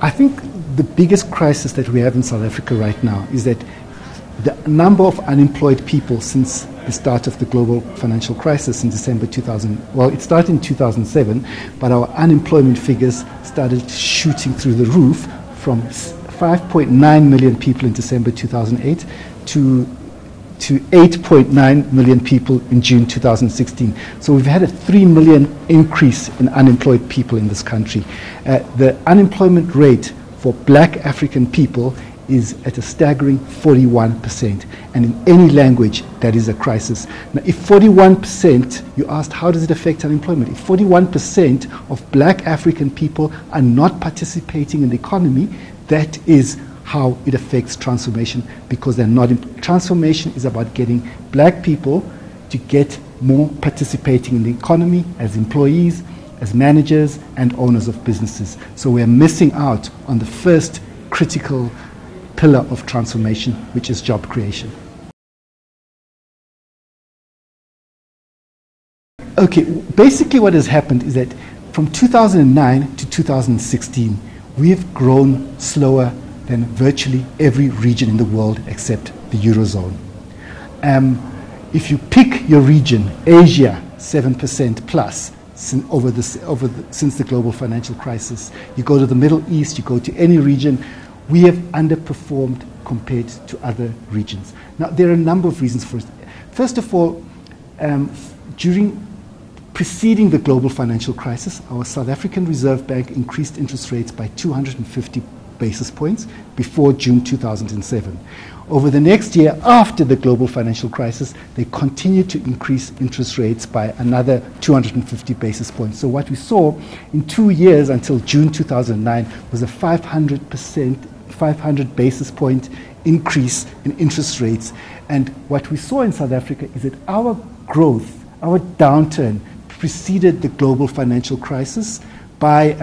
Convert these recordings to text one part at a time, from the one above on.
I think the biggest crisis that we have in South Africa right now is that the number of unemployed people since the start of the global financial crisis in December 2000, well, it started in 2007, but our unemployment figures started shooting through the roof from 5.9 million people in December 2008 to 8.9 million people in June 2016. So we've had a 3 million increase in unemployed people in this country. The unemployment rate for black African people is at a staggering 41%. And in any language, that is a crisis. Now, if 41%, you asked, how does it affect unemployment? If 41% of black African people are not participating in the economy, that is how it affects transformation, because they're not. Transformation is about getting black people to get more participating in the economy as employees, as managers, and owners of businesses. So we're missing out on the first critical pillar of transformation, which is job creation. Okay, basically what has happened is that from 2009 to 2016, we have grown slower than virtually every region in the world except the Eurozone. If you pick your region, Asia, 7% plus since the global financial crisis. You go to the Middle East, you go to any region, we have underperformed compared to other regions. Now, there are a number of reasons for it. First of all, preceding the global financial crisis, our South African Reserve Bank increased interest rates by 250 basis points before June 2007. Over the next year after the global financial crisis, they continued to increase interest rates by another 250 basis points. So what we saw in 2 years until June 2009 was a 500 basis point increase in interest rates. And what we saw in South Africa is that our growth, our downturn, preceded the global financial crisis by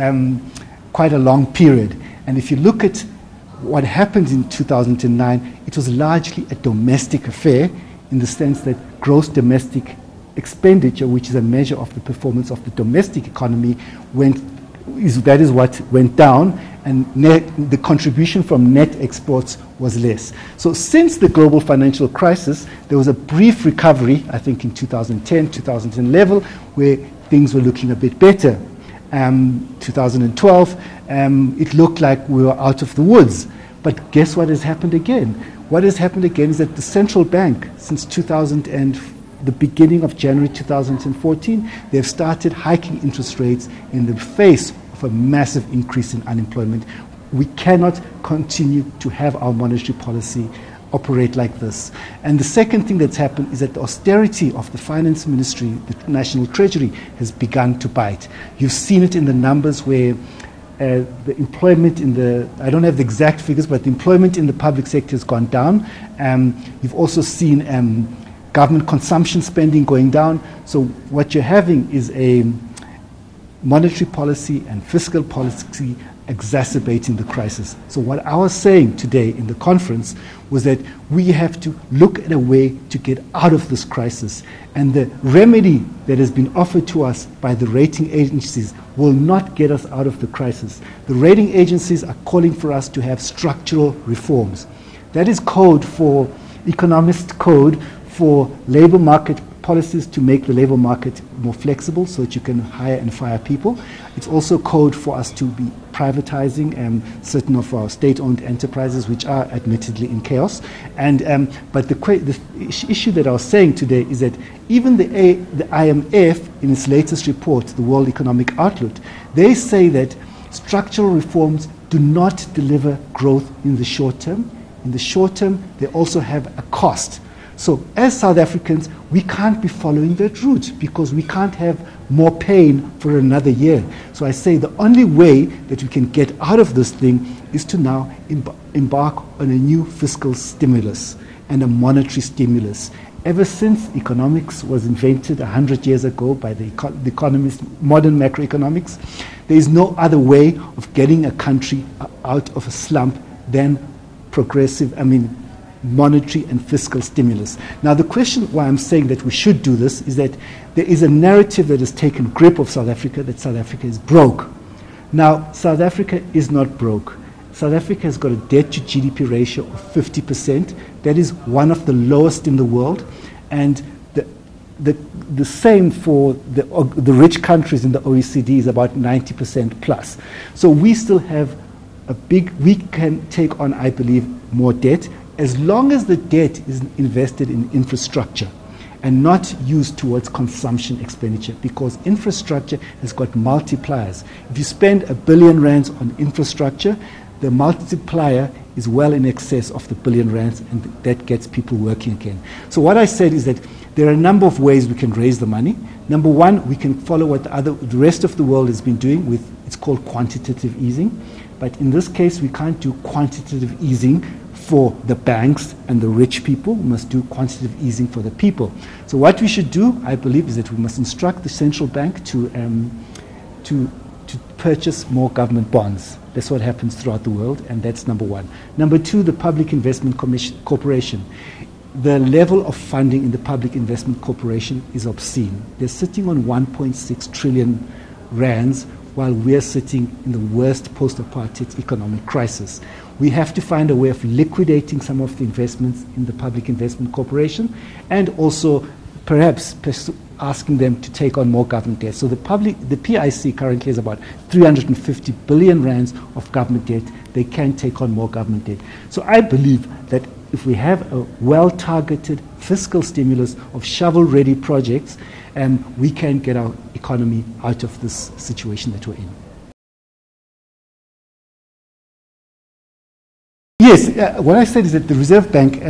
quite a long period. And if you look at what happened in 2009, it was largely a domestic affair in the sense that gross domestic expenditure, which is a measure of the performance of the domestic economy, that is what went down, and the contribution from net exports was less. So since the global financial crisis, there was a brief recovery, I think in 2010, 2011, where things were looking a bit better. 2012, it looked like we were out of the woods. But guess what has happened again? What has happened again is that the central bank, since the beginning of January 2014, they've started hiking interest rates in the face of a massive increase in unemployment. We cannot continue to have our monetary policy operate like this. And the second thing that's happened is that the austerity of the finance ministry, the national treasury, has begun to bite. You've seen it in the numbers where the employment I don't have the exact figures, but the employment in the public sector has gone down. You've also seen government consumption spending going down. So what you're having is a monetary policy and fiscal policy exacerbating the crisis. So what I was saying today in the conference was that we have to look at a way to get out of this crisis. And the remedy that has been offered to us by the rating agencies will not get us out of the crisis. The rating agencies are calling for us to have structural reforms. That is economist code for labor market policies to make the labor market more flexible so that you can hire and fire people. It's also code for us to be privatizing certain of our state-owned enterprises, which are admittedly in chaos. But the issue that I was saying today is that even the IMF, in its latest report, the World Economic Outlook, they say that structural reforms do not deliver growth in the short term. In the short term, they also have a cost. So as South Africans, we can't be following that route because we can't have more pain for another year. So I say the only way that we can get out of this thing is to now embark on a new fiscal stimulus and a monetary stimulus. Ever since economics was invented 100 years ago by the economists, modern macroeconomics, there is no other way of getting a country out of a slump than monetary and fiscal stimulus. Now, the question why I'm saying that we should do this is that there is a narrative that has taken grip of South Africa, that South Africa is broke. Now, South Africa is not broke. South Africa has got a debt to GDP ratio of 50%. That is one of the lowest in the world. And the same for the rich countries in the OECD is about 90% plus. So we still have we can take on, I believe, more debt as long as the debt is invested in infrastructure and not used towards consumption expenditure, because infrastructure has got multipliers. If you spend R1 billion on infrastructure, the multiplier is well in excess of the R1 billion, and that gets people working again. So what I said is that there are a number of ways we can raise the money. Number one, we can follow what the rest of the world has been doing with, it's called quantitative easing. But in this case, we can't do quantitative easing for the banks and the rich people. We must do quantitative easing for the people. So what we should do, I believe, is that we must instruct the central bank to purchase more government bonds. That's what happens throughout the world, and that's number one. Number two, the Public Investment Corporation. The level of funding in the Public Investment Corporation is obscene. They're sitting on 1.6 trillion rands while we're sitting in the worst post-apartheid economic crisis. We have to find a way of liquidating some of the investments in the Public Investment Corporation, and also perhaps asking them to take on more government debt. So the PIC currently has about 350 billion rands of government debt. They can take on more government debt. So I believe that if we have a well-targeted fiscal stimulus of shovel-ready projects, we can get our economy out of this situation that we're in. Yes, what I said is that the Reserve Bank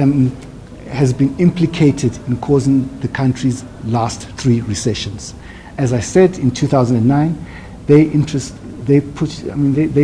has been implicated in causing the country's last three recessions. As I said, in 2009, they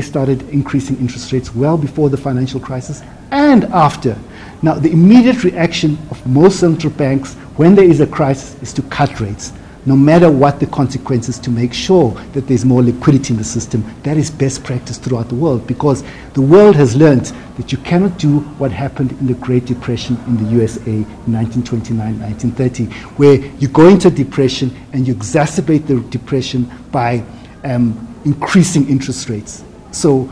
started increasing interest rates well before the financial crisis and after. Now, the immediate reaction of most central banks when there is a crisis is to cut rates, no matter what the consequences, to make sure that there's more liquidity in the system. That is best practice throughout the world, because the world has learned that you cannot do what happened in the Great Depression in the USA in 1929, 1930, where you go into depression and you exacerbate the depression by increasing interest rates. So,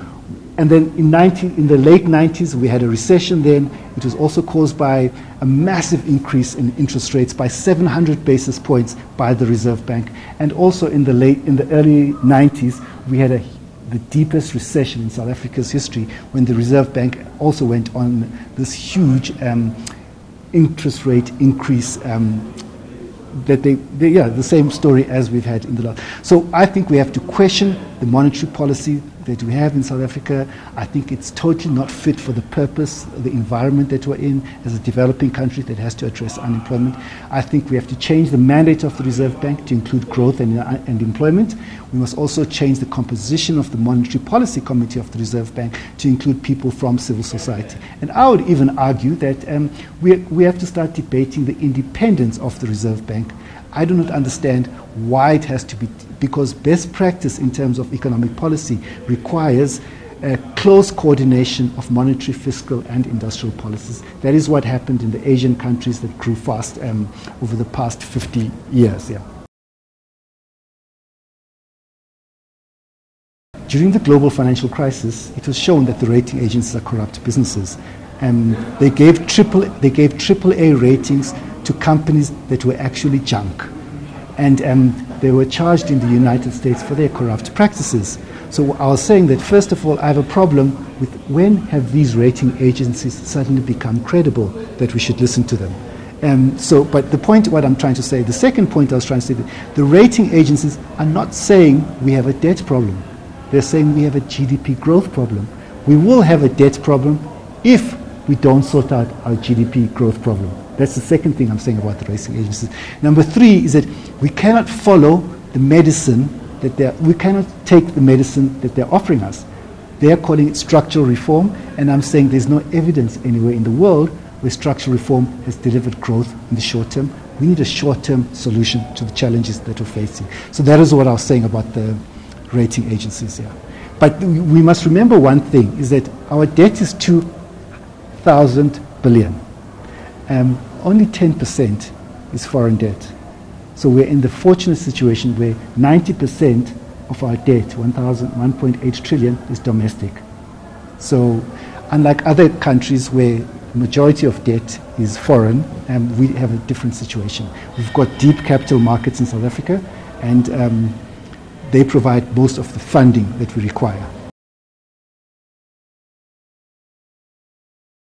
and then in the late 90s, we had a recession then. It was also caused by a massive increase in interest rates by 700 basis points by the Reserve Bank. And also in the early 90s, we had the deepest recession in South Africa's history, when the Reserve Bank also went on this huge interest rate increase the same story as we've had in the last. So I think we have to question the monetary policy that we have in South Africa. I think it's totally not fit for the purpose, the environment that we're in as a developing country that has to address unemployment. I think we have to change the mandate of the Reserve Bank to include growth and employment. We must also change the composition of the Monetary Policy Committee of the Reserve Bank to include people from civil society. And I would even argue that we have to start debating the independence of the Reserve Bank. I do not understand why it has to be, because best practice in terms of economic policy requires close coordination of monetary, fiscal, and industrial policies. That is what happened in the Asian countries that grew fast over the past 50 years. Yeah. During the global financial crisis, it was shown that the rating agencies are corrupt businesses. They gave AAA ratings to companies that were actually junk. And they were charged in the United States for their corrupt practices. So I was saying that, first of all, I have a problem with when have these rating agencies suddenly become credible that we should listen to them. But the point, what I'm trying to say, the second point I was trying to say, that the rating agencies are not saying we have a debt problem. They're saying we have a GDP growth problem. We will have a debt problem if we don't sort out our GDP growth problem. That's the second thing I'm saying about the rating agencies. Number three is that we cannot follow the medicine we cannot take the medicine that they're offering us. They're calling it structural reform, and I'm saying there's no evidence anywhere in the world where structural reform has delivered growth in the short term. We need a short-term solution to the challenges that we're facing. So that is what I was saying about the rating agencies here. But we must remember one thing, is that our debt is 2,000 billion. Only 10% is foreign debt. So we're in the fortunate situation where 90% of our debt, 1.8 trillion, is domestic. So unlike other countries where the majority of debt is foreign, we have a different situation. We've got deep capital markets in South Africa, and they provide most of the funding that we require.